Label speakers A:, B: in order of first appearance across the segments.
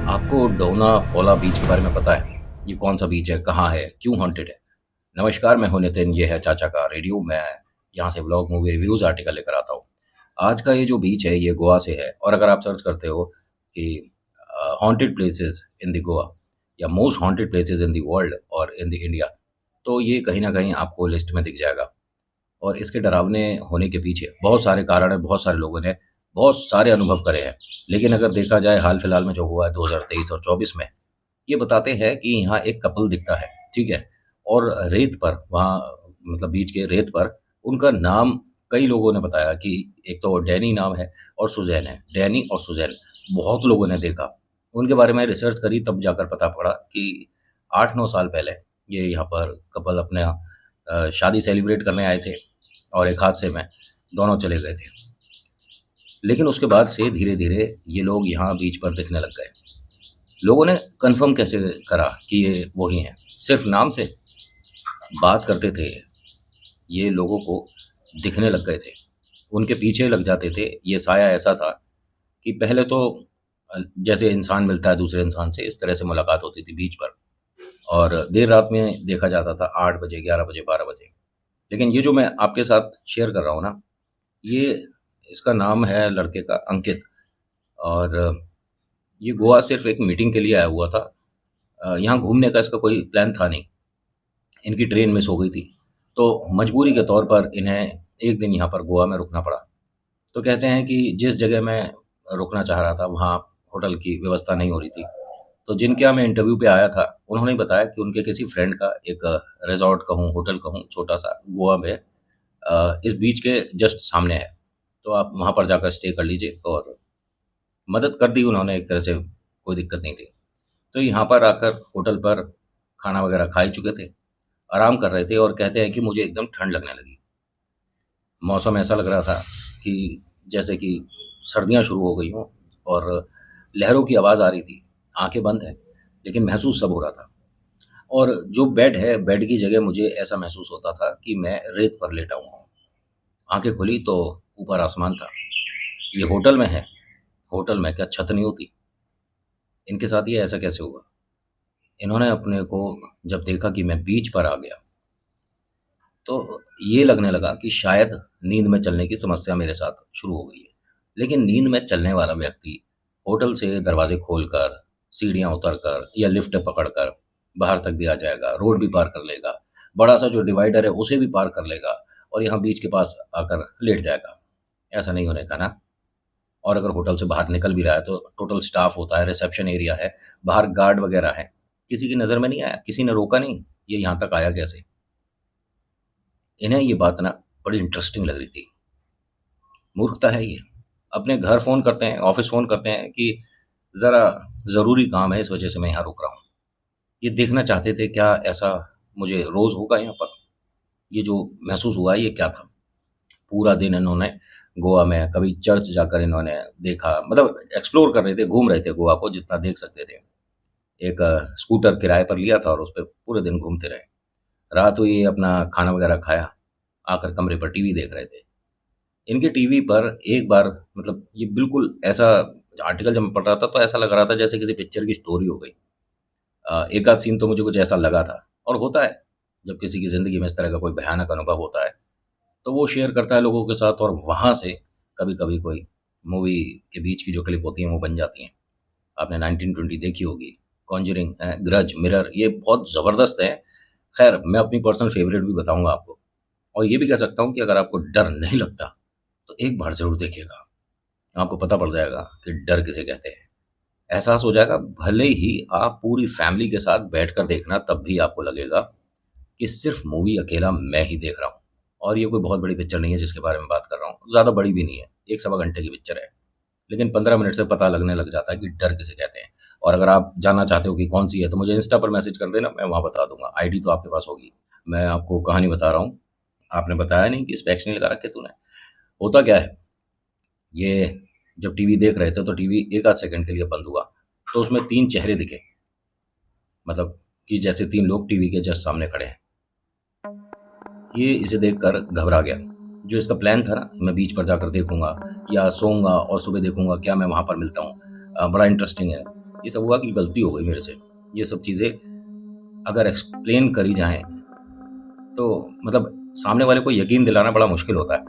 A: आपको डोना पौला बीच के बारे में पता है? ये कौन सा बीच है, कहाँ है, क्यों हॉन्टेड है? नमस्कार, मैं हूं नितिन, ये है चाचा का रेडियो। मैं यहाँ से व्लॉग, मूवी रिव्यूज़, आर्टिकल लेकर आता हूँ। आज का ये जो बीच है ये गोवा से है, और अगर आप सर्च करते हो कि haunted places in the Goa या most haunted places in the world और इन द इंडिया, तो ये कहीं ना कहीं आपको लिस्ट में दिख जाएगा। और इसके डरावने होने के पीछे बहुत सारे कारण हैं, बहुत सारे लोगों ने बहुत सारे अनुभव करे हैं। लेकिन अगर देखा जाए हाल फिलहाल में जो हुआ है 2023 और 24 में, ये बताते हैं कि यहाँ एक कपल दिखता है, ठीक है? और रेत पर वहाँ, मतलब बीच के रेत पर, उनका नाम कई लोगों ने बताया कि एक तो डैनी नाम है और सुजैन है। डैनी और सुजैन बहुत लोगों ने देखा। उनके बारे में रिसर्च करी तब जाकर पता पड़ा कि 8-9 साल पहले ये यहाँ पर कपल अपने शादी सेलिब्रेट करने आए थे और एक हादसे में दोनों चले गए थे। लेकिन उसके बाद से धीरे-धीरे ये लोग यहाँ बीच पर दिखने लग गए। लोगों ने कन्फर्म कैसे करा कि ये वही हैं? सिर्फ नाम से बात करते थे, ये लोगों को दिखने लग गए थे, उनके पीछे लग जाते थे। ये साया ऐसा था कि पहले तो जैसे इंसान मिलता है दूसरे इंसान से, इस तरह से मुलाकात होती थी बीच पर, और देर रात में देखा जाता था, 8 बजे, 11 बजे, 12 बजे। लेकिन ये जो मैं आपके साथ शेयर कर रहा हूँ ना, ये इसका नाम है लड़के का अंकित। और ये गोवा सिर्फ एक मीटिंग के लिए आया हुआ था। यहाँ घूमने का इसका कोई प्लान था नहीं। इनकी ट्रेन मिस हो गई थी, तो मजबूरी के तौर पर इन्हें एक दिन यहाँ पर गोवा में रुकना पड़ा। तो कहते हैं कि जिस जगह मैं रुकना चाह रहा था वहाँ होटल की व्यवस्था नहीं हो रही थी। तो जिनके यहाँ मैं इंटरव्यू पे आया था, उन्होंने बताया कि उनके किसी फ्रेंड का एक रिज़ॉर्ट कहूँ, होटल कहूँ, छोटा-सा गोवा में इस बीच के जस्ट सामने है। तो आप वहाँ पर जाकर स्टे कर लीजिए, और मदद कर दी उन्होंने एक तरह से, कोई दिक्कत नहीं थी। तो यहाँ पर आकर होटल पर खाना वगैरह खा ही चुके थे, आराम कर रहे थे, और कहते हैं कि मुझे एकदम ठंड लगने लगी। मौसम ऐसा लग रहा था कि जैसे कि सर्दियाँ शुरू हो गई हों, और लहरों की आवाज़ आ रही थी। आँखें बंद हैं, लेकिन महसूस सब हो रहा था। और जो बेड है, बेड की जगह मुझे ऐसा महसूस होता था कि मैं रेत पर लेटा हुआ हूँ। आँखें खुली तो ऊपर आसमान था। ये होटल में है, होटल में क्या छत नहीं होती? इनके साथ ये ऐसा कैसे हुआ? इन्होंने अपने को जब देखा कि मैं बीच पर आ गया, तो ये लगने लगा कि शायद नींद में चलने की समस्या मेरे साथ शुरू हो गई है। लेकिन नींद में चलने वाला व्यक्ति होटल से दरवाजे खोलकर, सीढ़ियाँ उतरकर या लिफ्ट पकड़कर बाहर तक भी आ जाएगा, रोड भी पार कर लेगा, बड़ा-सा जो डिवाइडर है उसे भी पार कर लेगा, और यहाँ बीच के पास आकर लेट जाएगा। ऐसा नहीं होने का ना। और अगर होटल से बाहर निकल भी रहा है तो टोटल स्टाफ होता है, रिसेप्शन एरिया है, बाहर गार्ड वगैरह है। किसी की नज़र में नहीं आया, किसी ने रोका नहीं, ये यहाँ तक आया कैसे? इन्हें ये बात ना बड़ी इंटरेस्टिंग लग रही थी। मूर्खता है ये। अपने घर फ़ोन करते हैं, ऑफ़िस फ़ोन करते हैं कि ज़रा ज़रूरी काम है, इस वजह से मैं यहाँ रुक रहा हूँ। ये देखना चाहते थे क्या ऐसा मुझे रोज़ होगा यहाँ पर? ये जो महसूस हुआ ये क्या था? पूरा दिन इन्होंने गोवा में, कभी चर्च जाकर इन्होंने देखा, मतलब एक्सप्लोर कर रहे थे, घूम रहे थे गोवा को जितना देख सकते थे। एक स्कूटर किराए पर लिया था और उस पे पूरे दिन घूमते रहे। रात हुई, अपना खाना वगैरह खाया, आकर कमरे पर टीवी देख रहे थे। इनके टीवी पर एक बार, मतलब ये बिल्कुल ऐसा आर्टिकल जब मैं पढ़ रहा था तो ऐसा लग रहा था जैसे किसी पिक्चर की स्टोरी हो गई। एक आध सीन तो मुझे कुछ ऐसा लगा था, और होता है जब किसी की ज़िंदगी में इस तरह का कोई भयानक अनुभव होता है, तो वो शेयर करता है लोगों के साथ, और वहाँ से कभी-कभी कोई मूवी के बीच की जो क्लिप होती हैं वो बन जाती हैं। आपने 1920 देखी होगी, कॉन्जरिंग है, ग्रज, मिरर, ये बहुत ज़बरदस्त है। ख़ैर मैं अपनी पर्सनल फ़ेवरेट भी बताऊँगा आपको, और ये भी कह सकता हूँ कि अगर आपको डर नहीं लगता, तो एक बार ज़रूर देखिएगा। आपको पता पड़ जाएगा कि डर किसे कहते हैं। एहसास हो जाएगा, भले ही आप पूरी फ़ैमिली के साथ बैठकर देखना, तब भी आपको लगेगा कि सिर्फ़ मूवी अकेला मैं ही देख रहा हूँ। और ये कोई बहुत बड़ी पिक्चर नहीं है जिसके बारे में बात कर रहा हूँ, ज़्यादा बड़ी भी नहीं है, 1 सवा घंटे की पिक्चर है। लेकिन 15 मिनट से पता लगने लग जाता है कि डर किसे कहते हैं। और अगर आप जानना चाहते हो कि कौन-सी है, तो मुझे इंस्टा पर मैसेज कर देना, मैं वहाँ बता दूँगा। आईडी तो आपके पास होगी। मैं आपको कहानी बता रहा हूँ। आपने बताया नहीं कि स्पेक्स नहीं लगा रखे तूने। होता क्या है, ये जब टीवी देख रहे थे तो टीवी 1 आध सेकंड के लिए बंद हुआ, तो उसमें 3 चेहरे दिखे। मतलब कि जैसे 3 लोग टीवी के जस्ट सामने खड़े हैं। ये इसे देखकर घबरा गया। जो इसका प्लान था ना, मैं बीच पर जाकर देखूँगा या सोऊँगा और सुबह देखूँगा क्या मैं वहाँ पर मिलता हूँ। बड़ा इंटरेस्टिंग है। ये सब हुआ कि गलती हो गई मेरे से। ये सब चीज़ें अगर एक्सप्लेन करी जाएँ तो मतलब सामने वाले को यकीन दिलाना बड़ा मुश्किल होता है।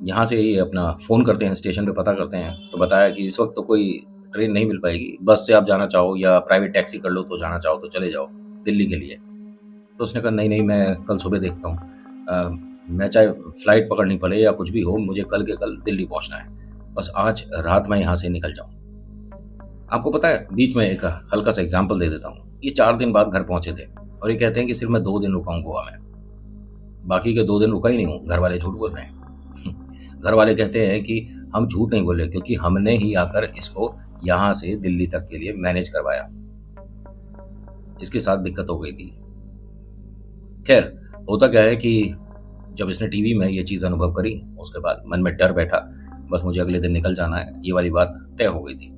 A: यहाँ से ये अपना फ़ोन करते हैं, स्टेशन पे पता करते हैं, तो बताया कि इस वक़्त तो कोई ट्रेन नहीं मिल पाएगी, बस से आप जाना चाहो या प्राइवेट टैक्सी कर लो तो जाना चाहो तो चले जाओ दिल्ली के लिए। तो उसने कहा नहीं, नहीं मैं कल सुबह देखता हूँ। मैं चाहे फ्लाइट पकड़नी पड़े या कुछ भी हो, मुझे कल के कल दिल्ली पहुँचना है। बस आज रात मैं यहाँ से निकल जाऊँ। आपको पता है बीच में एक हल्का-सा एग्ज़ाम्पल दे देता हूँ। ये 4 दिन बाद घर पहुँचे थे और ये कहते हैं कि सिर्फ़ मैं 2 दिन रुका हूँ गोवा में। बाकी के 2 दिन रुका ही नहीं हूँ, घर वाले झूठ बोल रहे हैं। घर वाले कहते हैं कि हम झूठ नहीं बोले क्योंकि हमने ही आकर इसको यहाँ से दिल्ली तक के लिए मैनेज करवाया। इसके साथ दिक्कत हो गई थी। खैर, होता क्या है कि जब इसने टीवी में ये चीज़ अनुभव करी, उसके बाद मन में डर बैठा, बस मुझे अगले दिन निकल जाना है, ये वाली बात तय हो गई थी।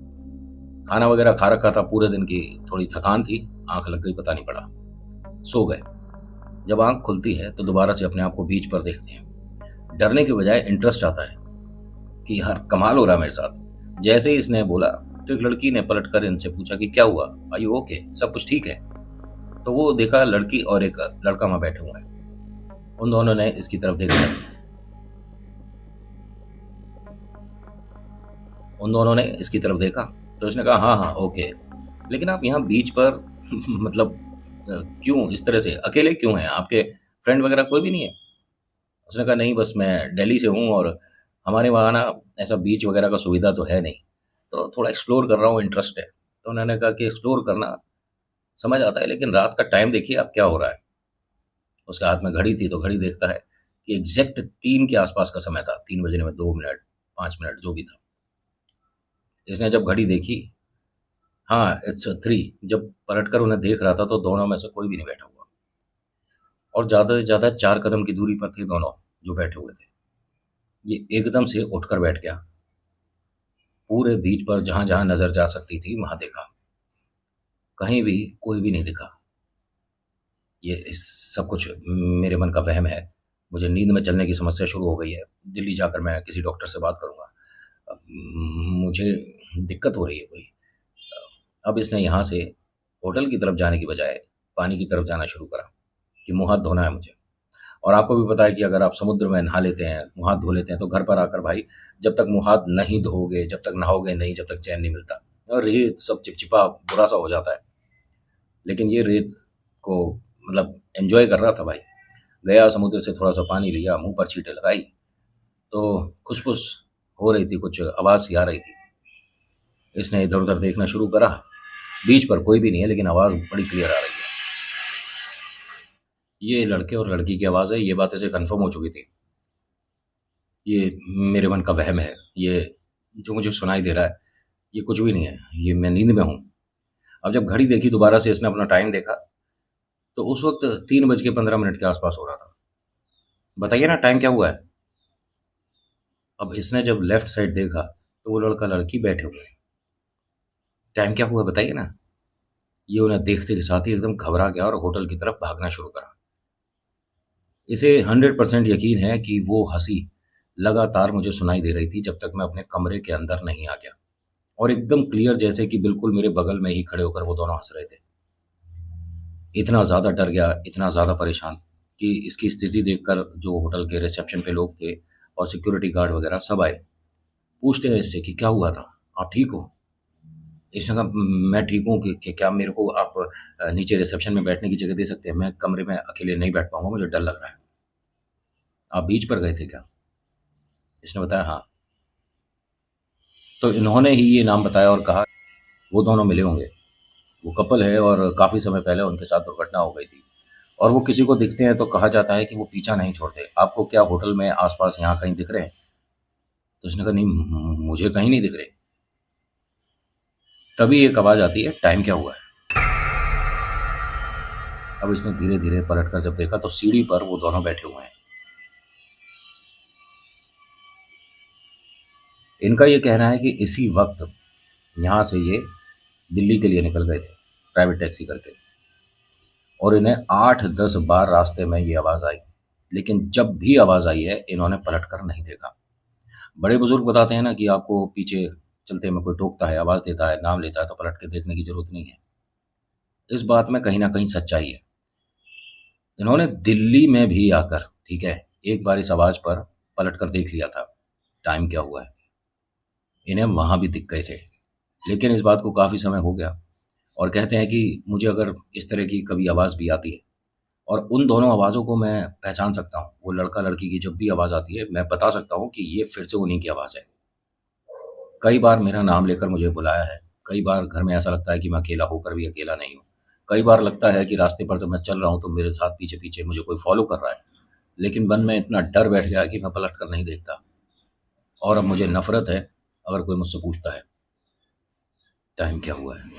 A: खाना वगैरह खा रखा था, पूरे दिन की थोड़ी थकान थी, आँख लग गई पता नहीं पड़ा। सो गए। जब आँख खुलती है तो दोबारा से अपने आप को बीच पर देखते हैं। डरने के बजाय इंटरेस्ट आता है कि यार कमाल हो रहा है मेरे साथ। जैसे ही इसने बोला तो एक लड़की ने पलटकर इनसे पूछा कि क्या हुआ? Are you okay? सब कुछ ठीक है? तो वो देखा लड़की और एक लड़का वहाँ बैठे हुए हैं। उन दोनों ने इसकी तरफ देखा। उन दोनों ने इसकी तरफ देखा तो इसने कहा हाँ, हाँ, ओके। लेकिन आप यहाँ बीच पर मतलब क्यों इस तरह से अकेले क्यों हैं? आपके फ्रेंड वगैरह कोई भी नहीं है? उसने कहा नहीं बस मैं दिल्ली से हूँ और हमारे वहाँ ना ऐसा बीच वगैरह का सुविधा तो है नहीं, तो थोड़ा एक्सप्लोर कर रहा हूँ, इंटरेस्ट है। तो उन्होंने कहा कि एक्सप्लोर करना समझ आता है लेकिन रात का टाइम देखिए अब क्या हो रहा है। उसके हाथ में घड़ी थी तो घड़ी देखता है कि एग्जैक्ट 3 के आसपास का समय था, 3 बजने में 2 मिनट, 5 मिनट जो भी था। इसने जब घड़ी देखी, हाँ, इट्स 3। जब पलटकर उन्हें देख रहा था तो दोनों में से कोई भी नहीं बैठा हुआ और ज़्यादा से ज़्यादा 4 कदम की दूरी पर थे दोनों जो बैठे हुए थे। ये एकदम से उठकर बैठ गया। पूरे बीच पर जहाँ-जहाँ नज़र जा सकती थी वहाँ देखा। कहीं भी कोई भी नहीं दिखा। ये इस सब कुछ मेरे मन का वहम है। मुझे नींद में चलने की समस्या शुरू हो गई है। दिल्ली जाकर मैं किसी डॉक्टर से बात करूँगा। मुझे दिक्कत हो रही है कोई। अब इसने यहाँ से होटल की तरफ जाने की बजाय पानी की तरफ जाना शुरू करा कि मुँह हाथ धोना है मुझे। और आपको भी पता है कि अगर आप समुद्र में नहा लेते हैं, मुँह हाथ धो लेते हैं, तो घर पर आकर भाई जब तक मुँह हाथ नहीं धोओगे, जब तक नहाओगे नहीं, जब तक चैन नहीं मिलता। और रेत सब चिपचिपा बुरा-सा हो जाता है। लेकिन ये रेत को मतलब एन्जॉय कर रहा था भाई। गया समुद्र से थोड़ा-सा पानी लिया, मुँह पर छींटे लगाई, तो खुसफुस हो रही थी, कुछ आवाज़ सी आ रही थी। इसने इधर-उधर देखना शुरू करा। बीच पर कोई भी नहीं है लेकिन आवाज़ बड़ी क्लियर आ रही है। ये लड़के और लड़की की आवाज़ है, ये बात इसे कन्फर्म हो चुकी थी। ये मेरे मन का वहम है। ये जो मुझे सुनाई दे रहा है, ये कुछ भी नहीं है। ये मैं नींद में हूँ। अब जब घड़ी देखी दोबारा से इसने अपना टाइम देखा, तो उस वक़्त 3 बज के 15 मिनट के आस-पास हो रहा था। बताइए ना टाइम क्या हुआ है? अब इसने जब लेफ्ट साइड देखा, तो वो लड़का-लड़की बैठे हुए हैं। टाइम क्या हुआ बताइए ना? ये उन्हें देखते के साथ ही एकदम घबरा गया और होटल की तरफ भागना शुरू करा। इसे 100% यकीन है कि वो हँसी लगातार मुझे सुनाई दे रही थी जब तक मैं अपने कमरे के अंदर नहीं आ गया और एकदम क्लियर जैसे कि बिल्कुल मेरे बगल में ही खड़े होकर वो दोनों हँस रहे थे। इतना ज़्यादा डर गया, इतना ज़्यादा परेशान कि इसकी स्थिति देखकर जो होटल के रिसेप्शन पे लोग थे और सिक्योरिटी गार्ड वगैरह सब आए। पूछते हैं इससे कि क्या हुआ था? आप ठीक हो? इसने कहा मैं ठीक हूँ कि क्या मेरे को आप नीचे रिसेप्शन में बैठने की जगह दे सकते हैं? मैं कमरे में अकेले नहीं बैठ पाऊँगा, मुझे डर लग रहा है। आप बीच पर गए थे क्या? इसने बताया हाँ। तो इन्होंने ही ये नाम बताया और कहा वो दोनों मिले होंगे। वो कपल है और काफ़ी समय पहले उनके साथ दुर्घटना हो गई थी और वो किसी को दिखते हैं तो कहा जाता है कि वो पीछा नहीं छोड़ते। आपको क्या होटल में आस-पास यहाँ कहीं दिख रहे हैं? तो उसने कहा नहीं मुझे कहीं नहीं दिख रहे। तभी एक आवाज़ आती है टाइम क्या हुआ है? अब इसने धीरे-धीरे पलटकर जब देखा तो सीढ़ी पर वो दोनों बैठे हुए हैं। इनका ये कहना है कि इसी वक़्त यहाँ से ये दिल्ली के लिए निकल गए थे, प्राइवेट टैक्सी करके और इन्हें 8-10 बार रास्ते में ये आवाज़ आई, लेकिन जब भी आवाज़ आई है, इन्होंने पलटकर नहीं देखा। बड़े बुज़ुर्ग बताते हैं ना कि आपको पीछे चलते में कोई टोकता है, आवाज़ देता है, नाम लेता है तो पलट के देखने की ज़रूरत नहीं है। इस बात में कहीं न कहीं सच्चाई है। इन्होंने दिल्ली में भी आकर, ठीक है, एक बार इस आवाज़ पर पलट कर देख लिया था, टाइम क्या हुआ है। इन्हें वहाँ भी दिख गए थे, लेकिन इस बात को काफ़ी समय हो गया और कहते हैं कि मुझे अगर इस तरह की कभी आवाज़ भी आती है और उन दोनों आवाज़ों को मैं पहचान सकता हूँ, वो लड़का-लड़की की जब भी आवाज़ आती है, मैं बता सकता हूँ कि ये फिर से उन्हीं की आवाज़ है। कई बार मेरा नाम लेकर मुझे बुलाया है, कई बार घर में ऐसा लगता है कि मैं अकेला होकर भी अकेला नहीं हूँ। कई बार लगता है कि रास्ते पर जब मैं चल रहा हूँ, तो मेरे साथ पीछे-पीछे मुझे कोई फ़ॉलो कर रहा है, लेकिन मन में इतना डर बैठ गया है कि मैं पलट कर नहीं देखता और अब मुझे नफ़रत है अगर कोई मुझसे पूछता है, टाइम क्या हुआ है?